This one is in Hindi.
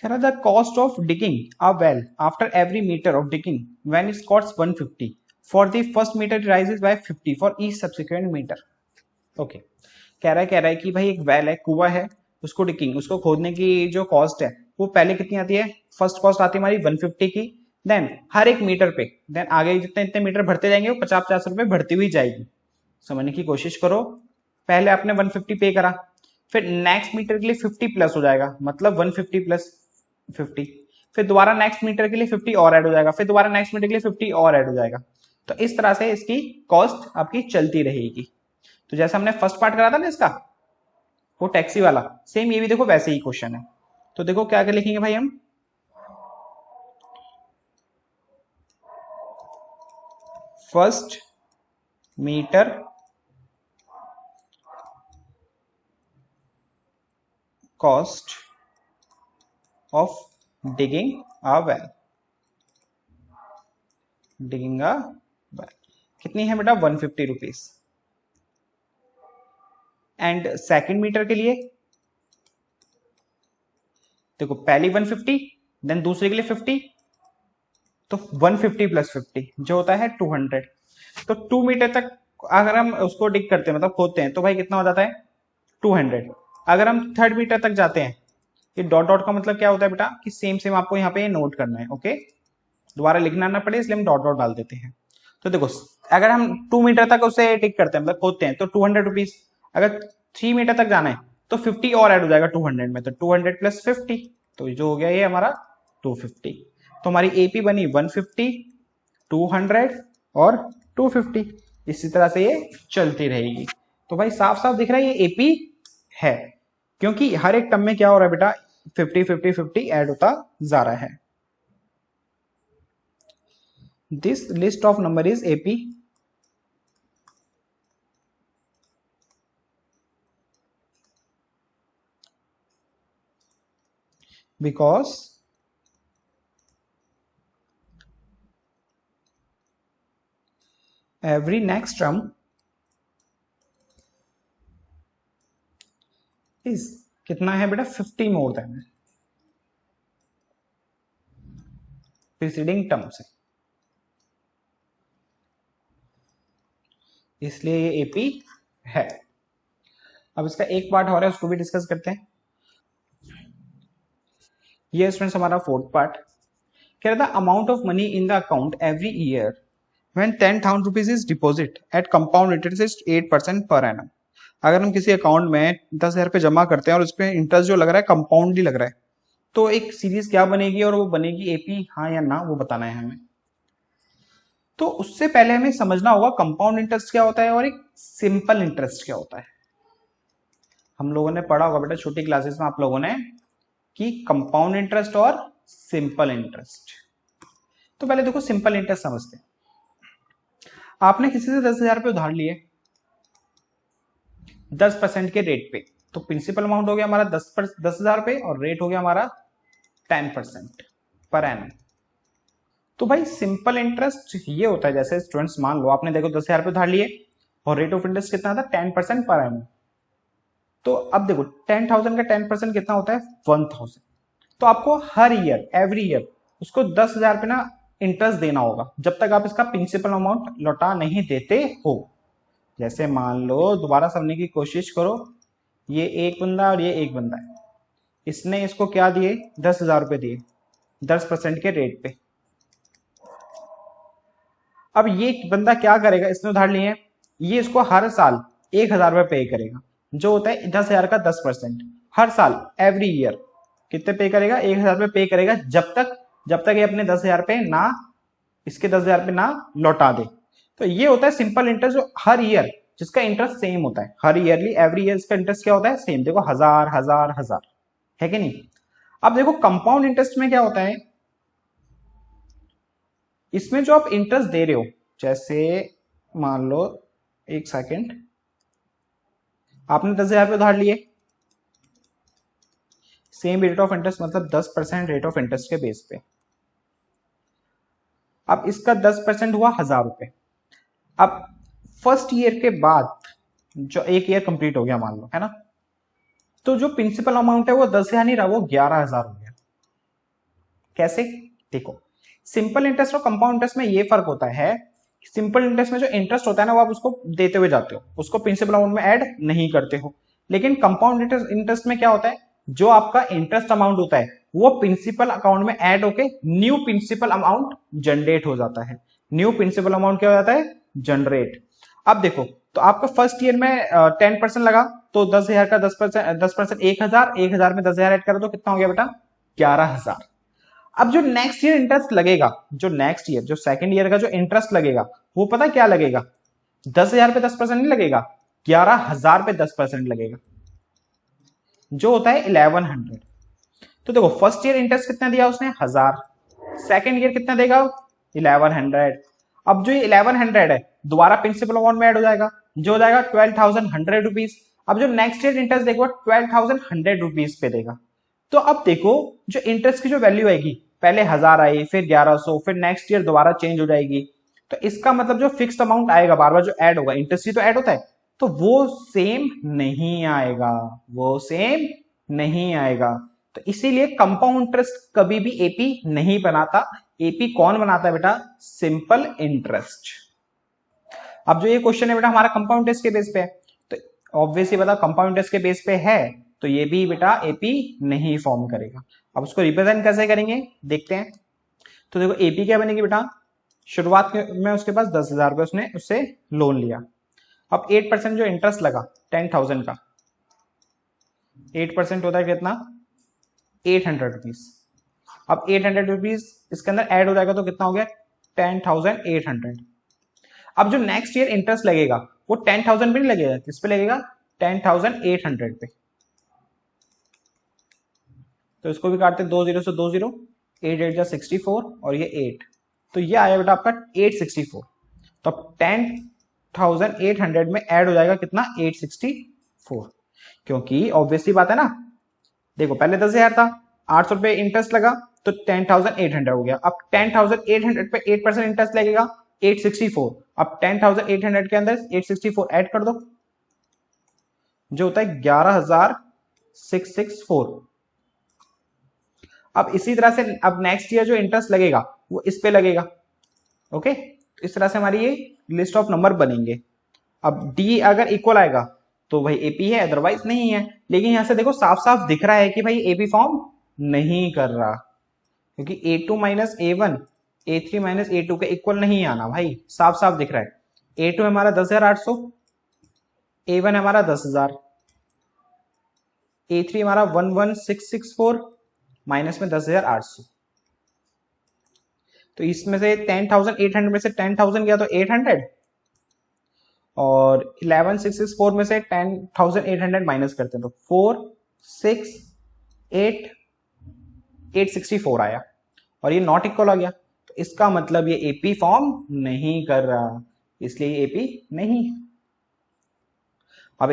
कह रहा the cost of digging a well after every metre of digging when it cost 150 for the first metre rises by 50 for each subsequent metre. Okay, कह रहा है कि भाई एक वेल है, कुआं है, उसको डिगिंग, उसको खोदने की जो कॉस्ट है वो पहले कितनी आती है, फर्स्ट कॉस्ट आती है हमारी 150 की, देन हर एक मीटर पे, देन आगे जितने इतने मीटर भरते जाएंगे वो 50-50 रुपए भरती हुई जाएगी। समझने की कोशिश करो, पहले आपने 150 पे करा, फिर नेक्स्ट मीटर के लिए 50 प्लस हो जाएगा, मतलब 150 प्लस 50, फिर दोबारा नेक्स्ट मीटर के लिए 50 और ऐड हो जाएगा, फिर दोबारा नेक्स्ट मीटर के लिए 50 और ऐड हो जाएगा। तो इस तरह से इसकी कॉस्ट आपकी चलती रहेगी। तो जैसे हमने फर्स्ट पार्ट करा था ना इसका, वो टैक्सी वाला, सेम ये भी देखो वैसे ही क्वेश्चन है। तो देखो क्या लिखेंगे भाई हम, first metre cost of digging a well, digging a well कितनी है बेटा, 150 रुपीज। एंड सेकंड मीटर के लिए देखो, पहली 150, देन दूसरे के लिए 50, तो 150 प्लस 50 जो होता है 200। तो 2 मीटर तक अगर हम उसको डिग करते हैं, मतलब खोदते हैं, तो भाई कितना हो जाता है 200। अगर हम थर्ड मीटर तक जाते हैं, ये डॉट डॉट का मतलब क्या होता है बेटा, कि सेम सेम आपको यहाँ पे नोट करना है। ओके, दोबारा लिखना ना पड़े इसलिए हम डॉट डॉट डाल देते हैं। तो देखो, अगर हम 2 मीटर तक उसे टिक करते हैं, मतलब खोदते हैं, तो 200 रुपीज। अगर 3 मीटर तक जाना है तो 50 और ऐड हो जाएगा 200 में, तो 200 प्लस 50, तो जो हो गया ये हमारा 250। तो हमारी एपी बनी 150, 200 और 250। इसी तरह से ये चलती रहेगी। तो भाई साफ साफ दिख रहा है ये एपी है, क्योंकि हर एक टर्म में क्या हो रहा है बेटा, 50 50 50 ऐड होता जा रहा है। This list of number is AP because every next term is कितना है बेटा, 50 मोर देन प्रीसीडिंग टर्म से, इसलिए ये एपी है। अब इसका एक पार्ट और है, उसको भी डिस्कस करते हैं। ये स्टूडेंट्स हमारा फोर्थ पार्ट कह रहा था, amount of money in the account every year when 10,000 rupees is deposit eight compound interest 8% per annum. अगर हम किसी अकाउंट में 10,000 रुपये जमा करते हैं और उसपे इंटरेस्ट जो लग रहा है कंपाउंड ही लग रहा है, तो एक सीरीज क्या बनेगी, और वो बनेगी एपी हाँ या ना, वो बताना है हमें। तो उससे पहले हमें समझना होगा कंपाउंड इंटरेस्ट क्या होता है और एक सिंपल इंटरेस्ट क्या होता है। हम लोगों ने पढ़ा होगा बेटा छोटी क्लासेस में आप लोगों ने, कि कंपाउंड इंटरेस्ट और सिंपल इंटरेस्ट। तो पहले देखो सिंपल इंटरेस्ट समझते हैं। आपने किसी से 10,000 रुपये उधार लिए 10% के रेट पे, तो प्रिंसिपल अमाउंट हो गया हमारा 10,000 रुपये और रेट हो गया हमारा 10% पर एनम। तो भाई सिंपल इंटरेस्ट ये होता है, जैसे स्टूडेंट्स मान लो आपने देखो 10,000 रुपये उधार लिए और रेट ऑफ इंटरेस्ट कितना था 10% पर एनम। तो अब देखो 10,000 का 10% कितना होता है 1,000। तो आपको हर ईयर एवरी ईयर उसको 10,000 पे ना इंटरेस्ट देना होगा, जब तक आप इसका प्रिंसिपल अमाउंट लौटा नहीं देते हो। जैसे मान लो, दोबारा समझने की कोशिश करो, ये एक बंदा और ये एक बंदा है, इसने इसको क्या दिए 10,000 रुपये दिए 10% के रेट पे। अब ये बंदा क्या करेगा, इसने उधार लिए हैं, ये इसको हर साल 1,000 रुपये पे करेगा, जो होता है 10,000 का 10%। हर साल एवरी ईयर कितने पे करेगा, 1,000 रुपये पे करेगा, जब तक ये अपने 10,000 रुपये ना, इसके 10,000 रुपये ना लौटा दे। तो ये होता है सिंपल इंटरेस्ट, जो हर ईयर जिसका इंटरेस्ट सेम होता है, हर ईयरली एवरी ईयर इसका इंटरेस्ट क्या होता है सेम। देखो 1,000 1,000 1,000 है कि नहीं। अब देखो कंपाउंड इंटरेस्ट में क्या होता है, इसमें जो आप इंटरेस्ट दे रहे हो, जैसे मान लो, एक सेकेंड, आपने 10,000 रुपये उधार लिए, सेम रेट ऑफ इंटरेस्ट, मतलब 10% रेट ऑफ इंटरेस्ट के बेस पे। अब इसका 10% हुआ 1,000 रुपये। अब फर्स्ट ईयर के बाद जो एक ईयर कंप्लीट हो गया मान लो, है ना, तो जो प्रिंसिपल अमाउंट है वो 10,000 नहीं रहा, वो 11,000 हो गया। कैसे? देखो, सिंपल इंटरेस्ट और कंपाउंड इंटरेस्ट में ये फर्क होता है, सिंपल इंटरेस्ट में जो इंटरेस्ट होता है ना वो आप उसको देते हुए जाते हो, उसको प्रिंसिपल अमाउंट में ऐड नहीं करते हो। लेकिन कंपाउंड इंटरेस्ट में क्या होता है, जो आपका इंटरेस्ट अमाउंट होता है वो प्रिंसिपल अकाउंट में ऐड होके न्यू प्रिंसिपल अमाउंट जनरेट हो जाता है। न्यू प्रिंसिपल अमाउंट क्या हो जाता है? जनरेट। अब देखो, तो आपका फर्स्ट ईयर में 10% लगा, तो 10,000 का 10% 1,000, 1,000 में 10,000 ऐड करो तो कितना हो गया बेटा? 11,000। अब जो नेक्स्ट ईयर इंटरेस्ट लगेगा, जो नेक्स्ट ईयर जो सेकंड ईयर का जो इंटरेस्ट लगेगा वो पता क्या लगेगा? 10,000 पे 10% नहीं लगेगा, 11,000 पे 10% लगेगा, जो होता है 1100। तो देखो, फर्स्ट ईयर इंटरेस्ट कितना दिया उसने? 1,000। सेकंड ईयर कितना देगा? 1100। अब जो ये 1100 है दोबारा प्रिंसिपल अमाउंट में ऐड हो जाएगा, जो हो जाएगा 12,100 रुपीज। अब जो नेक्स्ट ईयर इंटरेस्ट देगा 12,100 रुपीज पे देगा। तो अब देखो, जो इंटरेस्ट की जो वैल्यू आएगी, पहले 1,000 आई, फिर 1,100, फिर नेक्स्ट ईयर दोबारा चेंज हो जाएगी। तो इसका मतलब जो फिक्स्ड अमाउंट आएगा बार बार जो ऐड होगा, इंटरेस्ट ही तो ऐड होता है, तो वो सेम नहीं आएगा, वो सेम नहीं आएगा। तो इसीलिए कंपाउंड इंटरेस्ट कभी भी एपी नहीं बनाता। एपी कौन बनाता है बेटा? Simple interest. अब जो ये क्वेश्चन है बेटा हमारा कंपाउंड इंटरेस्ट के बेस पे है, तो ऑब्वियसली बता कंपाउंड इंटरेस्ट के बेस पे है, तो ये भी बेटा एपी नहीं फॉर्म करेगा। अब उसको रिप्रेजेंट कैसे करेंगे देखते हैं। तो देखो, एपी क्या बनेगी बेटा? शुरुआत में उसके पास 10,000 रुपए उसने उससे लोन लिया। अब 8% जो इंटरेस्ट लगा 10,000 का, 8% होता है कितना? 800 रुपीज। अब 800 रुपीज इसके अंदर ऐड हो जाएगा तो कितना हो गया? 10,800। अब जो नेक्स्ट ईयर इंटरेस्ट लगेगा वो 10,000 पे नहीं लगेगा, किस पे लगेगा? 10,800 पे। तो इसको भी काटते 2 0 से 2 0, 8 8 जा 64 और ये 8, तो ये आया बेटा आपका 864। तो अब 10,800 में ऐड हो जाएगा कितना? 864। क्योंकि ऑब्वियसली बात है ना, देखो पहले 10,000 था, 800 रुपए इंटरेस्ट लगा तो 10,800 हो गया। अब 10,800 पे 8% इंटरेस्ट लगेगा 864। अब 10,800 के अंदर 864 ऐड कर दो, जो होता है 11,664। अब इसी तरह से अब नेक्स्ट ईयर जो इंटरेस्ट लगेगा वो इस पे लगेगा। ओके, तो इस तरह से हमारी ये लिस्ट ऑफ नंबर बनेंगे। अब डी अगर इक्वल आएगा तो भाई एपी है, अदरवाइज नहीं है। लेकिन यहां से देखो साफ साफ दिख रहा है कि भाई एपी फॉर्म नहीं कर रहा, क्योंकि A2 minus A1 A3 minus A2 के इक्वल नहीं आना भाई, साफ साफ दिख रहा है। A2 हमारा 10,800, A1 हमारा 10,000, A3 हमारा 11,664 माइनस में 10,800। तो इसमें से 10,800 में से 10,000 गया तो 800, और 11,664 में से 10,800 माइनस करते हैं तो 4,6,8,864 आया, और ये नॉट इक्वल आ गया। तो इसका मतलब ये एपी फॉर्म नहीं कर रहा, इसलिए ये एपी नहीं। अब एक